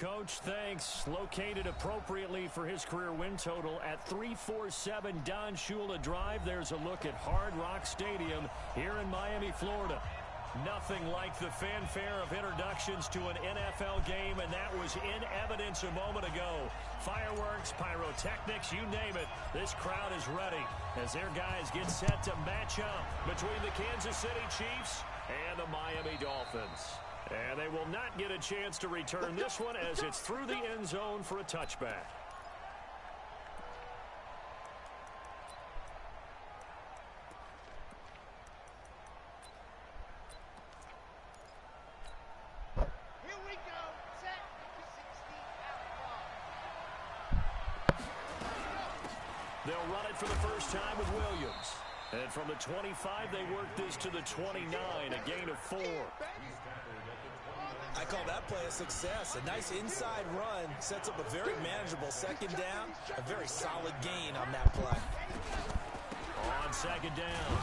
Coach. Thanks. Located appropriately for his career win total at 347 Don Shula Drive. There's a look at Hard Rock Stadium here in Miami, Florida. Nothing like the fanfare of introductions to an NFL game, and that was in evidence a moment ago. Fireworks, pyrotechnics, you name it. This crowd is ready as their guys get set to match up between the Kansas City Chiefs and the Miami Dolphins. And they will not get a chance to return this one as it's through the end zone for a touchback. Here we go. Set 60 out. They'll run it for the first time with Williams. And from the 25, they work this to the 29, a gain of 4. I call that play a success. A nice inside run sets up a very manageable second down. A very solid gain on that play. On second down,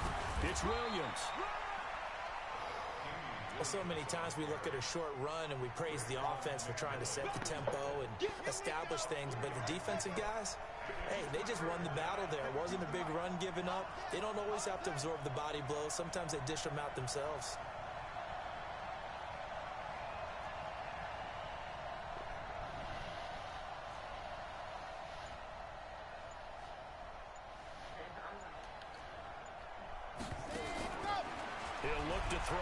it's Williams. Well, so many times we look at a short run and we praise the offense for trying to set the tempo and establish things. But the defensive guys, hey, they just won the battle there. It wasn't a big run given up. They don't always have to absorb the body blows. Sometimes they dish them out themselves. He'll look to throw.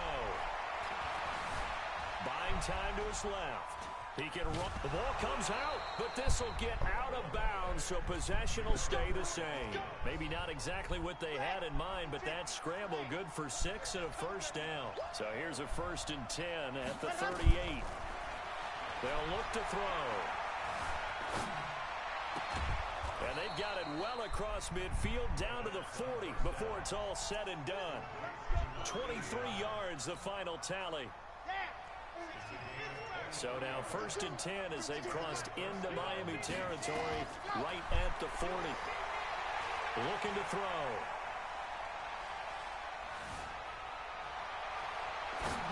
Buying time to his left. He can run. The ball comes out, but this will get out of bounds, so possession will stay the same. Maybe not exactly what they had in mind, but that scramble good for 6 and a first down. So here's a 1st and 10 at the 38. They'll look to throw. And they've got it well across midfield down to the 40 before it's all said and done. 23 yards, the final tally. So now 1st and 10 as they've crossed into Miami territory right at the 40. Looking to throw.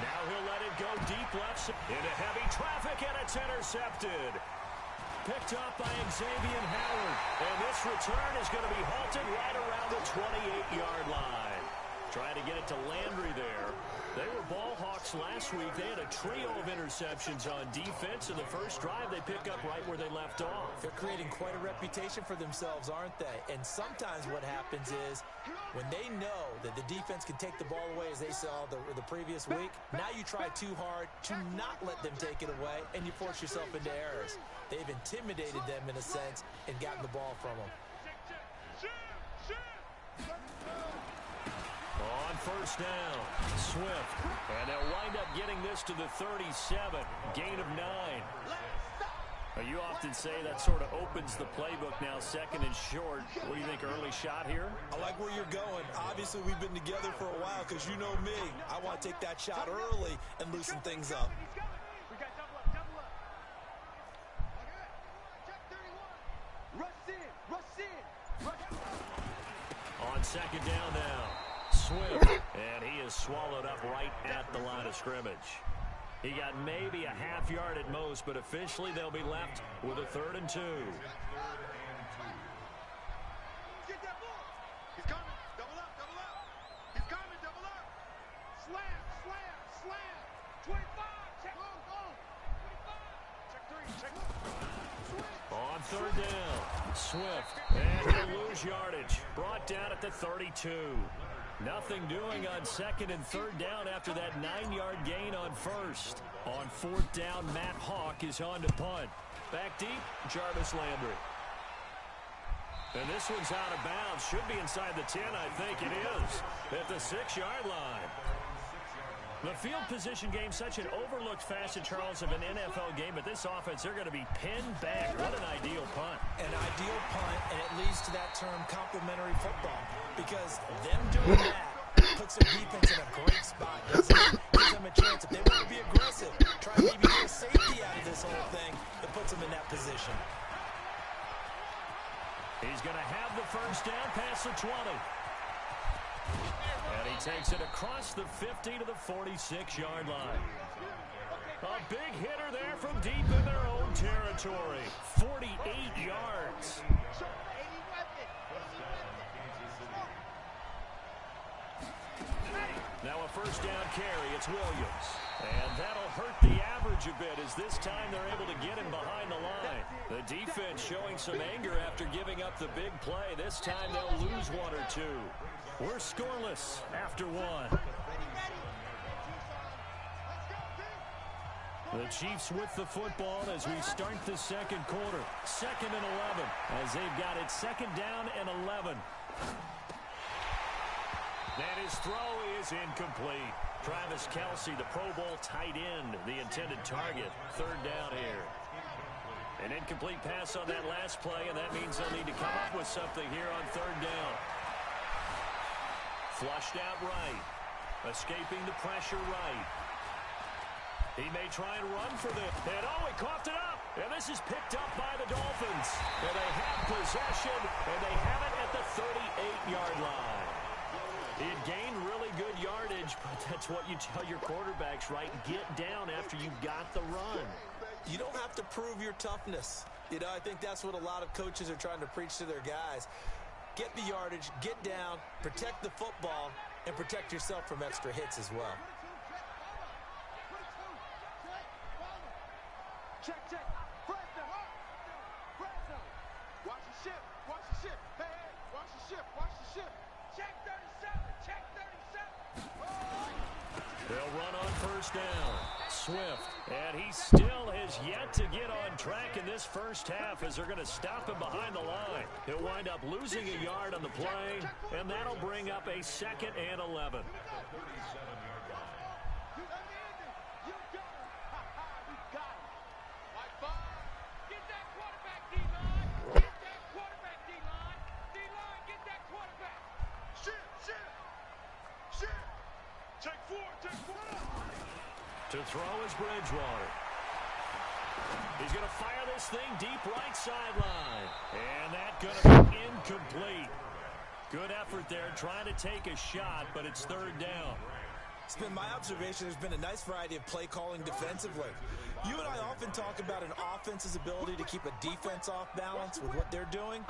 Now he'll let it go deep left into heavy traffic, and it's intercepted. Picked up by Xavier Howard. And this return is going to be halted right around the 28-yard line. Trying to get it to Landry there. They were ball hawks last week. They had a trio of interceptions on defense. In the first drive, they pick up right where they left off. They're creating quite a reputation for themselves, aren't they? And sometimes what happens is when they know that the defense can take the ball away, as they saw the previous week, now you try too hard to not let them take it away, and you force yourself into errors. They've intimidated them in a sense and gotten the ball from them. On 1st down, Swift. And they'll wind up getting this to the 37. Gain of 9. You often say that sort of opens the playbook now, 2nd and short. What do you think, early shot here? I like where you're going. Obviously, we've been together for a while because you know me. I want to take that shot early and loosen things up. On 2nd down now, Swift. And he is swallowed up right at the line of scrimmage. He got maybe a half yard at most, but officially they'll be left with a 3rd and 2. Get that ball. He's coming. Double up, double up. He's coming, double up. Slam, slam, slam. 25. Check. Go, go. 25. Check 3. Check. On 3rd down, Swift. And he'll lose yardage. Brought down at the 32. Nothing doing on 2nd and 3rd down after that 9-yard gain on 1st. On 4th down, Matt Hawk is on to punt. Back deep, Jarvis Landry. And this one's out of bounds. Should be inside the 10, I think it is. At the 6-yard line. The field position game, such an overlooked facet, Charles, of an NFL game. But this offense, they're going to be pinned back. What an ideal punt. An ideal punt, and it leads to that term complementary football. Because them doing that puts their defense in a great spot. Gives them a chance. If they want to be aggressive, try and maybe get a safety out of this whole thing, it puts them in that position. He's going to have the 1st down past the 20. And he takes it across the 50 to the 46-yard line. A big hitter there from deep in their own territory. 48 yards. Now a first down carry. It's Williams. And that'll hurt the average a bit as this time they're able to get him behind the line. The defense showing some anger after giving up the big play. This time they'll lose one or two. We're scoreless after one. The Chiefs with the football as we start the second quarter. 2nd and 11 as they've got it 2nd down and 11. And his throw is incomplete. Travis Kelce, the Pro Bowl tight end, the intended target. 3rd down here. An incomplete pass on that last play, and that means they'll need to come up with something here on 3rd down. Flushed out right. Escaping the pressure right. He may try and run for this. And he coughed it up. And this is picked up by the Dolphins. And they have possession, and they have it at the 38-yard line. He had gained really good yardage, but that's what you tell your quarterbacks, right? Get down after you got the run. You don't have to prove your toughness. You know, I think that's what a lot of coaches are trying to preach to their guys. Get the yardage, get down, protect the football, and protect yourself from extra hits as well. Check. Fresno. Watch the ship. Hey, watch the ship. Check 37. They'll run on first down. Swift. And he still has yet to get on track in this first half as they're going to stop him behind the line. He'll wind up losing a yard on the play, and that'll bring up a 2nd and 11. To throw is Bridgewater. He's going to fire this thing deep right sideline. And that's going to be incomplete. Good effort there trying to take a shot, but it's 3rd down. It's been my observation there's been a nice variety of play calling defensively. You and I often talk about an offense's ability to keep a defense off balance with what they're doing.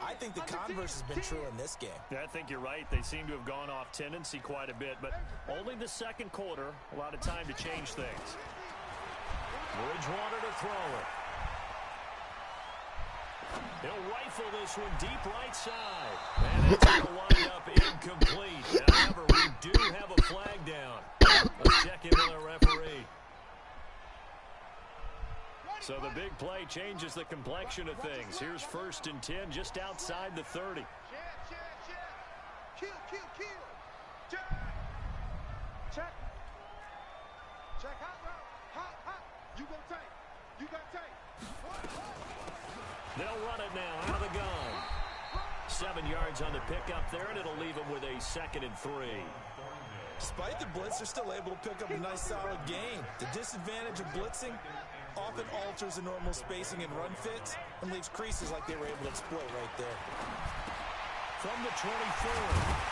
I think the converse has been true in this game. Yeah, I think you're right. They seem to have gone off tendency quite a bit, but only the second quarter, a lot of time to change things. Bridgewater to throw it. He'll rifle this one deep right side. And it's going to wind up incomplete. However, we do have a flag down. Let's check in with our referee. So the big play changes the complexion of things. Here's 1st and 10 just outside the 30. Kill. Check. Hot. You gonna take. They'll run it now out of the gun. 7 yards on the pickup there, and it'll leave them with a 2nd and 3. Despite the blitz, they're still able to pick up a nice solid gain. The disadvantage of blitzing often alters the normal spacing and run fits and leaves creases like they were able to exploit right there. From the 24,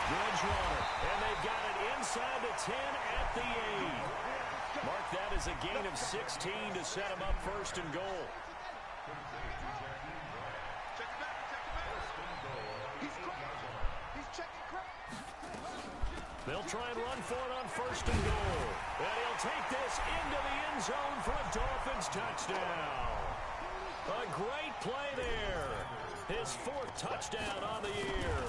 Bridgewater, and they've got it inside the 10 at the 8. Mark that as a gain of 16 to set them up 1st and goal. They'll try and run for it on 1st and goal. And he'll take this into the end zone for a Dolphins touchdown. A great play there. His 4th touchdown on the year.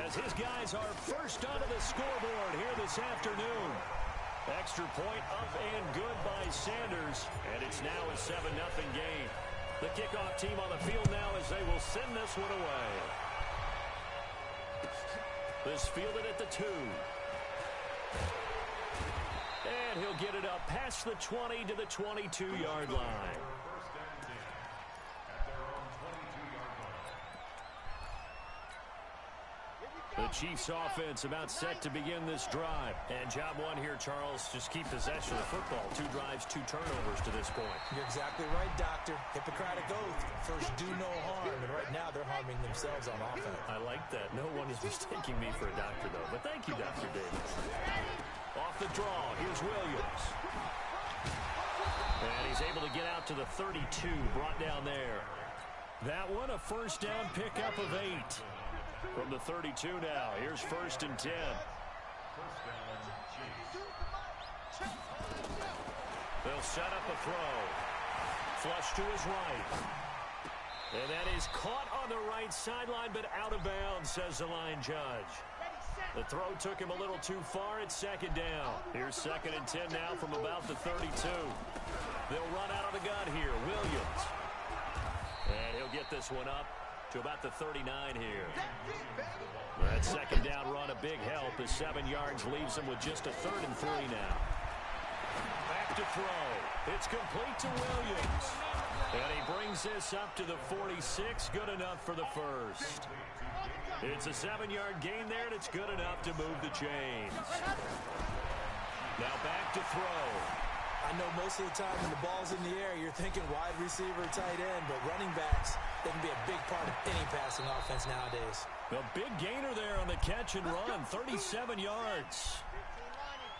As his guys are first onto the scoreboard here this afternoon. Extra point up and good by Sanders. And it's now a 7-0 game. The kickoff team on the field now as they will send this one away. This fielded at the 2. And he'll get it up past the 20 to the 22-yard line. The Chiefs offense about set to begin this drive. And job one here, Charles, just keep possession of the football. 2 drives, 2 turnovers to this point. You're exactly right, Doctor. Hippocratic oath. First, do no harm. And right now, they're harming themselves on offense. I like that. No one is mistaking me for a doctor, though. But thank you, Dr. Davis. Off the draw, here's Williams. And he's able to get out to the 32, brought down there. That one, a first down pickup of 8. From the 32 now, here's 1st and 10. They'll set up a throw. Flush to his right. And that is caught on the right sideline, but out of bounds, says the line judge. The throw took him a little too far. It's 2nd down. Here's 2nd and 10 now from about the 32. They'll run out of the gun here. Williams. And he'll get this one up to about the 39 here. That 2nd down run, a big help as 7 yards leaves him with just a 3rd and 3 now. Back to throw. It's complete to Williams. And he brings this up to the 46. Good enough for the first. It's a 7-yard gain there, and it's good enough to move the chains. Now back to throw. I know most of the time when the ball's in the air, you're thinking wide receiver, tight end, but running backs, they can be a big part of any passing offense nowadays. The big gainer there on the catch and run, 37 yards.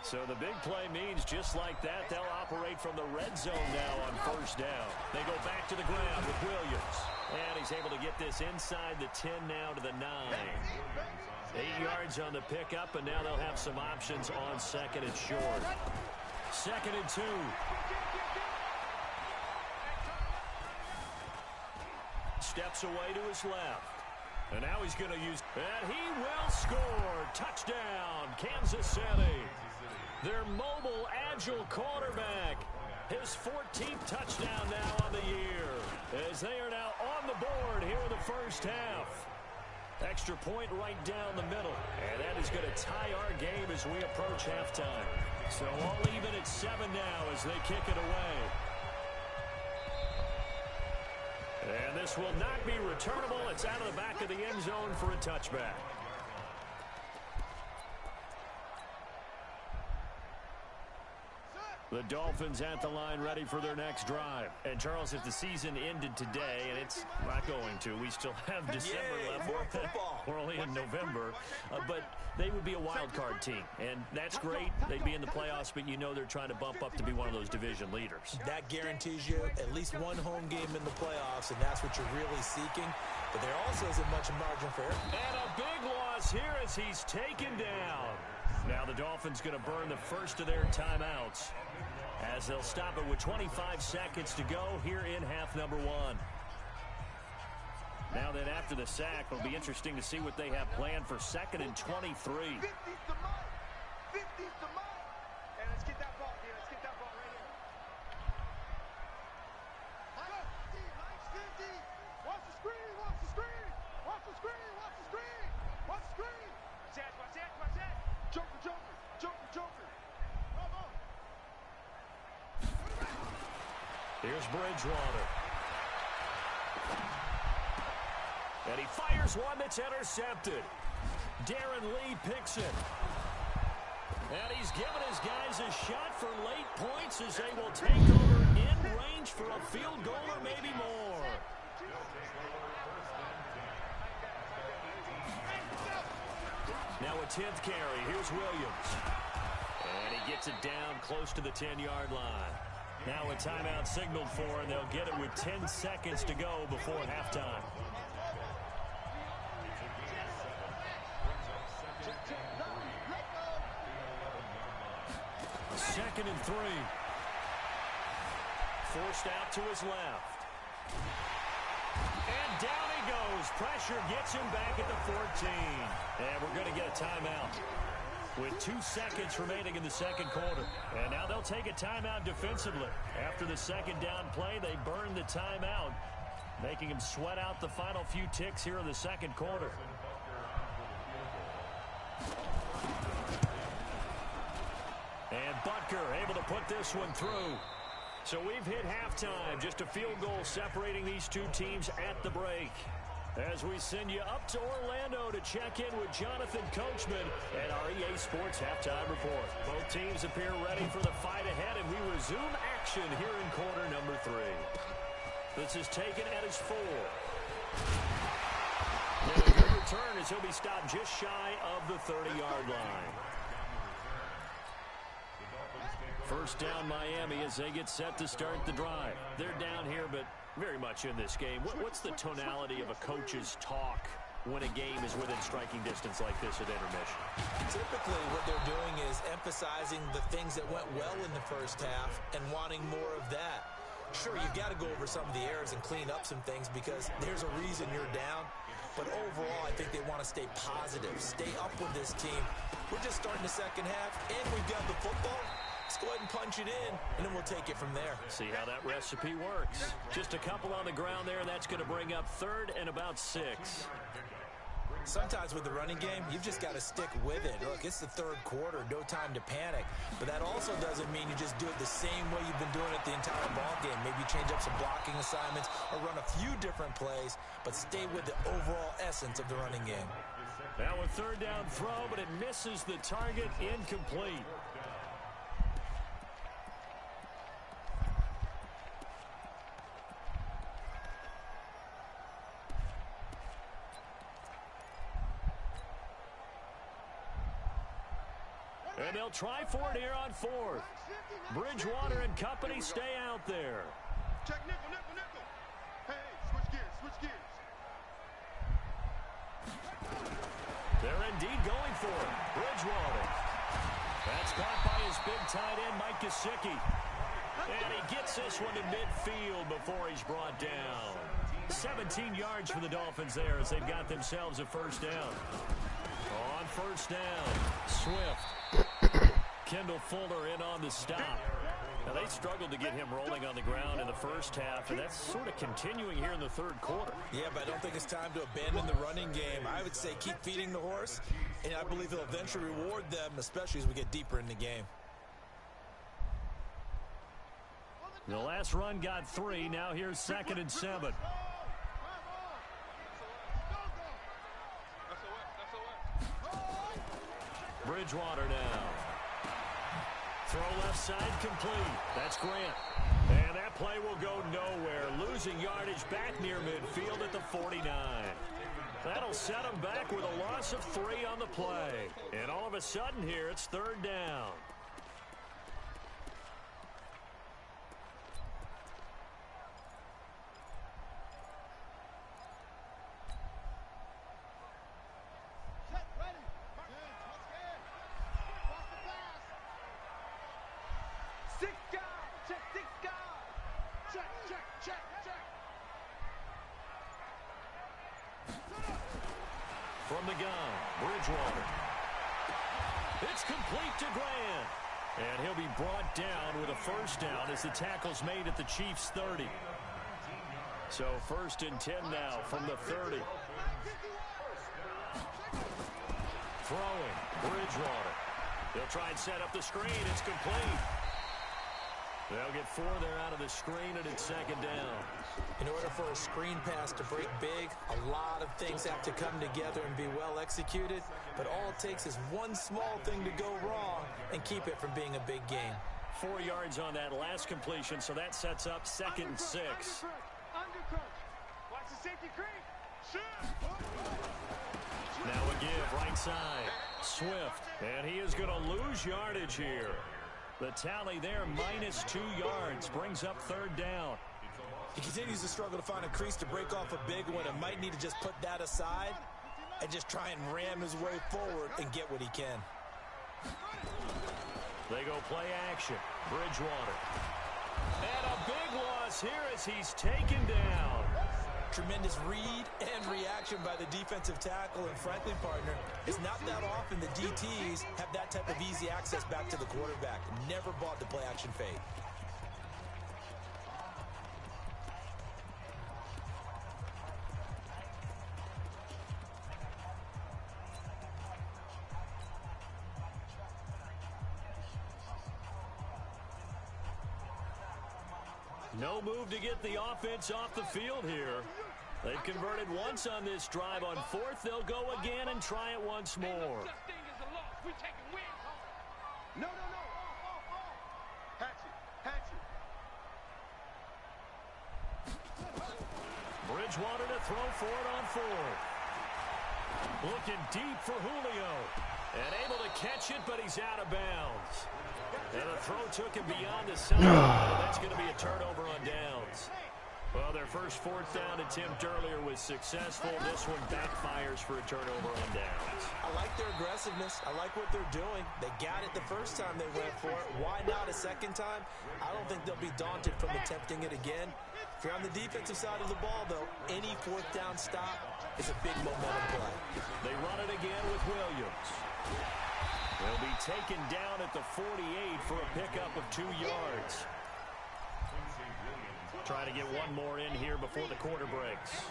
So the big play means just like that, they'll operate from the red zone now on 1st down. They go back to the ground with Williams. And he's able to get this inside the 10 now to the 9. 8 yards on the pickup, and now they'll have some options on 2nd and short. 2nd and 2. Steps away to his left. And now he's going to use... And he will score. Touchdown, Kansas City. Their mobile, agile quarterback. His 14th touchdown now on the year. As they are now on the board here in the first half. Extra point right down the middle. And that is going to tie our game as we approach halftime. So all even at 7 now as they kick it away. And this will not be returnable. It's out of the back of the end zone for a touchback. The Dolphins at the line ready for their next drive. And, Charles, if the season ended today, and it's not going to, we still have December left. We're only in November. But they would be a wild card team. And that's great. They'd be in the playoffs, but you know they're trying to bump up to be one of those division leaders. That guarantees you at least one home game in the playoffs, and that's what you're really seeking. But there also isn't much margin for error. And a big loss here as he's taken down. Now the Dolphins going to burn the first of their timeouts as they'll stop it with 25 seconds to go here in half number 1. Now then, after the sack, it'll be interesting to see what they have planned for 2nd and 23. 50's the mark. 50's the mark. And let's get that ball here. Let's get that ball right here. Go, 50. Watch the screen. Watch the screen. Watch the screen. Watch the screen. Watch the screen. Watch that. Watch that. Watch that. Joker, Joker. Joker, Joker. Come on. Here's Bridgewater. And he fires one that's intercepted. Darren Lee picks it. And he's given his guys a shot for late points as they will take over in range for a field goal or maybe more. Now a 10th carry. Here's Williams. And he gets it down close to the 10-yard line. Now a timeout signaled for, and they'll get it with 10 seconds to go before halftime. 2nd and 3. Forced out to his left. And down he goes. Pressure gets him back at the 14. And we're going to get a timeout with 2 seconds remaining in the second quarter. And now they'll take a timeout defensively. After the 2nd down play, they burn the timeout, making him sweat out the final few ticks here in the second quarter. And Butker able to put this one through. So we've hit halftime. Just a field goal separating these two teams at the break. As we send you up to Orlando to check in with Jonathan Coachman at our EA Sports Halftime Report. Both teams appear ready for the fight ahead, and we resume action here in quarter number 3. This is taken at his 4. And a good return as he'll be stopped just shy of the 30-yard line. First down Miami as they get set to start the drive. They're down here, but very much in this game. What's the tonality of a coach's talk when a game is within striking distance like this at intermission? Typically, what they're doing is emphasizing the things that went well in the first half and wanting more of that. Sure, you've got to go over some of the errors and clean up some things because there's a reason you're down. But overall, I think they want to stay positive, stay up with this team. We're just starting the second half, and we've got the football. Let's go ahead and punch it in, and then we'll take it from there. See how that recipe works. Just a couple on the ground there. That's going to bring up third and about 6. Sometimes with the running game, you've just got to stick with it. Look, it's the third quarter, no time to panic. But that also doesn't mean you just do it the same way you've been doing it the entire ball game. Maybe change up some blocking assignments or run a few different plays, but stay with the overall essence of the running game. Now a third down throw, but it misses the target, incomplete. And they'll try for it here on 4th. Bridgewater and company stay out there. Check nickel, nickel, nickel. Hey, switch gears, switch gears. They're indeed going for it. Bridgewater. That's caught by his big tight end, Mike Gesicki. And he gets this one to midfield before he's brought down. 17 yards for the Dolphins there as they've got themselves a first down. On first down, Swift. Kendall Fuller in on the stop. Now, they struggled to get him rolling on the ground in the first half, and that's sort of continuing here in the third quarter. Yeah, but I don't think it's time to abandon the running game. I would say keep feeding the horse, and I believe he'll eventually reward them, especially as we get deeper in the game. The last run got 3. Now here's 2nd and 7. Bridgewater now. Throw left side complete. That's Grant. And that play will go nowhere. Losing yardage back near midfield at the 49. That'll set him back with a loss of 3 on the play. And all of a sudden here, it's third down. From the gun, Bridgewater. It's complete to Grant. And he'll be brought down with a first down as the tackle's made at the Chiefs' 30. So 1st and 10 now from the 30. Throwing, Bridgewater. They'll try and set up the screen. It's complete. They'll get 4 there out of the screen, and it's 2nd down. In order for a screen pass to break big, a lot of things have to come together and be well executed. But all it takes is one small thing to go wrong and keep it from being a big gain. 4 yards on that last completion, so that sets up 2nd and 6. Undercrunch. Watch the safety creep. Shoot. Now a give, right side. Swift, and he is going to lose yardage here. The tally there, -2 yards, brings up 3rd down. He continues to struggle to find a crease to break off a big one and might need to just put that aside and just try and ram his way forward and get what he can. They go play action. Bridgewater. And a big loss here as he's taken down. Tremendous read and reaction by the defensive tackle, and frankly, partner, it's not that often the DTs have that type of easy access back to the quarterback. Never bought the play action fade. No move to get the offense off the field here. They've converted once on this drive. On 4th, they'll go again and try it once more. No. Hatch it. Bridgewater to throw for it on 4th. Looking deep for Julio. And able to catch it, but he's out of bounds. And the throw took him beyond the sideline. That's going to be a turnover on downs. Well, their first fourth down attempt earlier was successful. This one backfires for a turnover on downs. I like their aggressiveness. I like what they're doing. They got it the first time they went for it. Why not a second time? I don't think they'll be daunted from attempting it again. If you're on the defensive side of the ball, though, any fourth down stop is a big momentum play. They run it again with Williams. They'll be taken down at the 48 for a pickup of 2 yards. Try to get one more in here before the quarter breaks.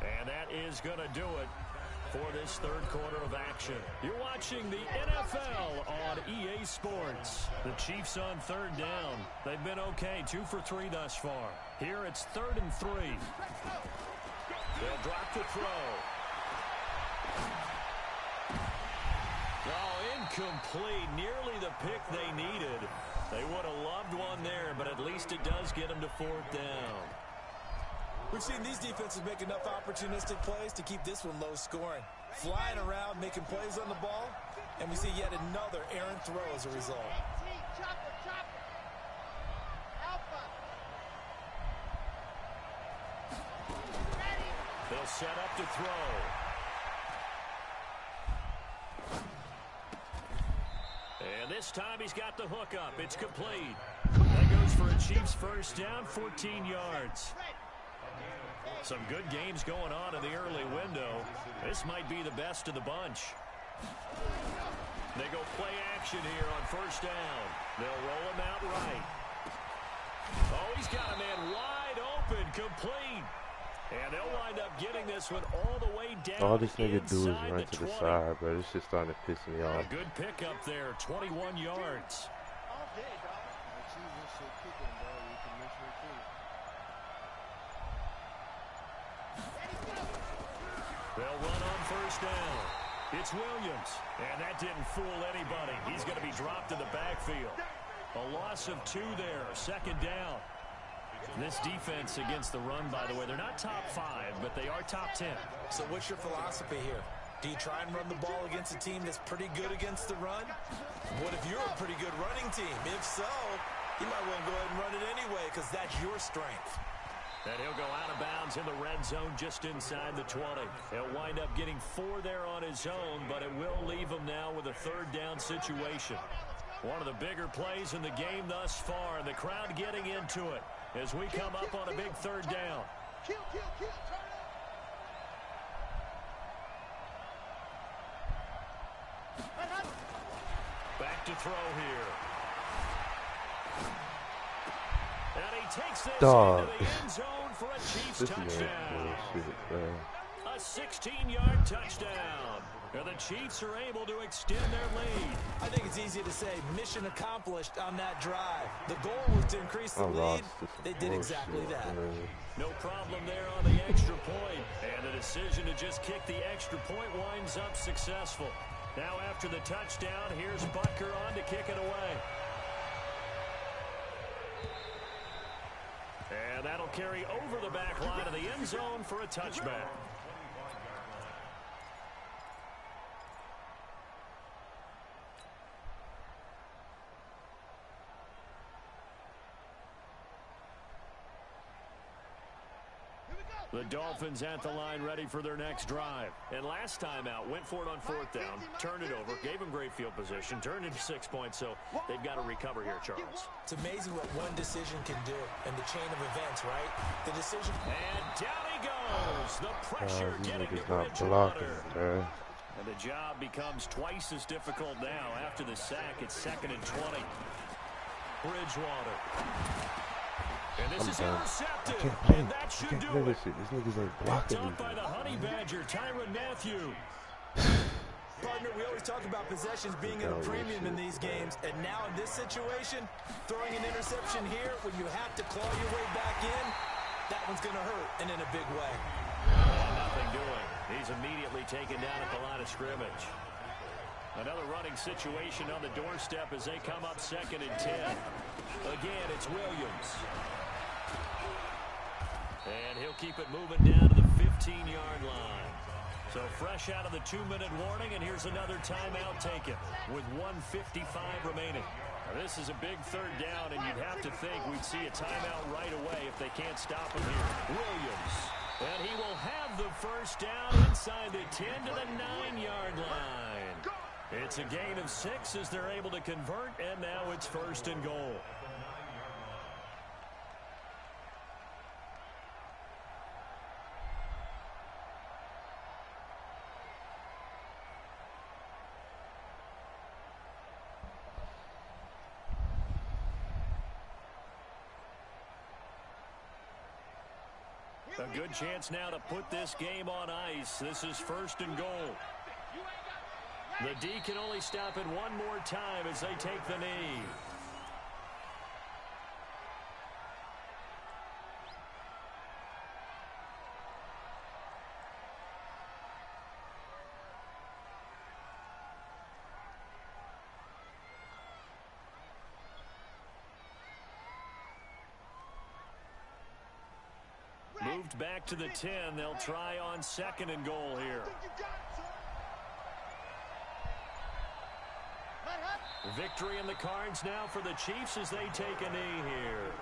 And that is going to do it for this third quarter of action. You're watching the NFL on EA Sports. The Chiefs on third down. They've been okay, 2 for 3 thus far. Here it's 3rd and 3. They'll drop the throw. Oh, incomplete. Nearly the pick they needed. They would have loved one there, but at least it does get them to 4th down. We've seen these defenses make enough opportunistic plays to keep this one low scoring. Flying around, making plays on the ball, and we see yet another errant throw as a result. They'll set up to throw. And this time he's got the hook up. It's complete. That goes for a Chiefs first down, 14 yards. Some good games going on in the early window. This might be the best of the bunch. They go play action here on first down. They'll roll him out right. Oh, he's got a man wide open, complete. And they'll wind up getting this one all the way down. All this nigga do is run to the side, bro. This shit starting to piss me off. A good pickup there, 21 yards. They'll run on first down. It's Williams, and that didn't fool anybody. He's going to be dropped in the backfield. A loss of 2 there, 2nd down. This defense against the run, by the way, they're not top 5, but they are top 10. So what's your philosophy here? Do you try and run the ball against a team that's pretty good against the run? What if you're a pretty good running team? If so, you might want to go ahead and run it anyway because that's your strength. And he'll go out of bounds in the red zone just inside the 20. He'll wind up getting 4 there on his own, but it will leave him now with a 3rd down situation. One of the bigger plays in the game thus far, and the crowd getting into it as we come up on a big 3rd down. Back to throw here. And he takes this into the end zone for a Chiefs touchdown. A 16-yard touchdown. And the Chiefs are able to extend their lead. I think it's easy to say mission accomplished on that drive. The goal was to increase the lead. They did exactly that. No problem there on the extra point. And the decision to just kick the extra point winds up successful. Now after the touchdown, here's Butker on to kick it away. And that'll carry over the back line of the end zone for a touchback. The Dolphins at the line ready for their next drive. And last time out, went for it on 4th down, turned it over, gave them great field position, turned into 6 points, so they've got to recover here, Charles. It's amazing what one decision can do in the chain of events, right? The decision. And down he goes. The pressure getting to Bridgewater. And the job becomes twice as difficult now. After the sack, it's 2nd and 20. Bridgewater. And this is intercepted, and that should do it. This niggas ain't blocking me. By the Honey Badger, Tyrann Mathieu. Partner, we always talk about possessions being at a premium in these games, and now in this situation, throwing an interception here when you have to claw your way back in, that one's going to hurt, and in a big way. Nothing doing. He's immediately taken down at the line of scrimmage. Another running situation on the doorstep as they come up 2nd and 10. Again, it's Williams. And he'll keep it moving down to the 15-yard line. So fresh out of the 2-minute warning, and here's another timeout taken with 1:55 remaining. Now, this is a big third down, and you'd have to think we'd see a timeout right away if they can't stop him here. Williams. And he will have the first down inside the 10 to the 9-yard line. It's a gain of 6 as they're able to convert, and now it's 1st and goal. A good chance now to put this game on ice. This is 1st and goal. The D can only stop it one more time as they take the knee. Moved back to the 10. They'll try on 2nd and goal here. Victory in the cards now for the Chiefs as they take a knee here.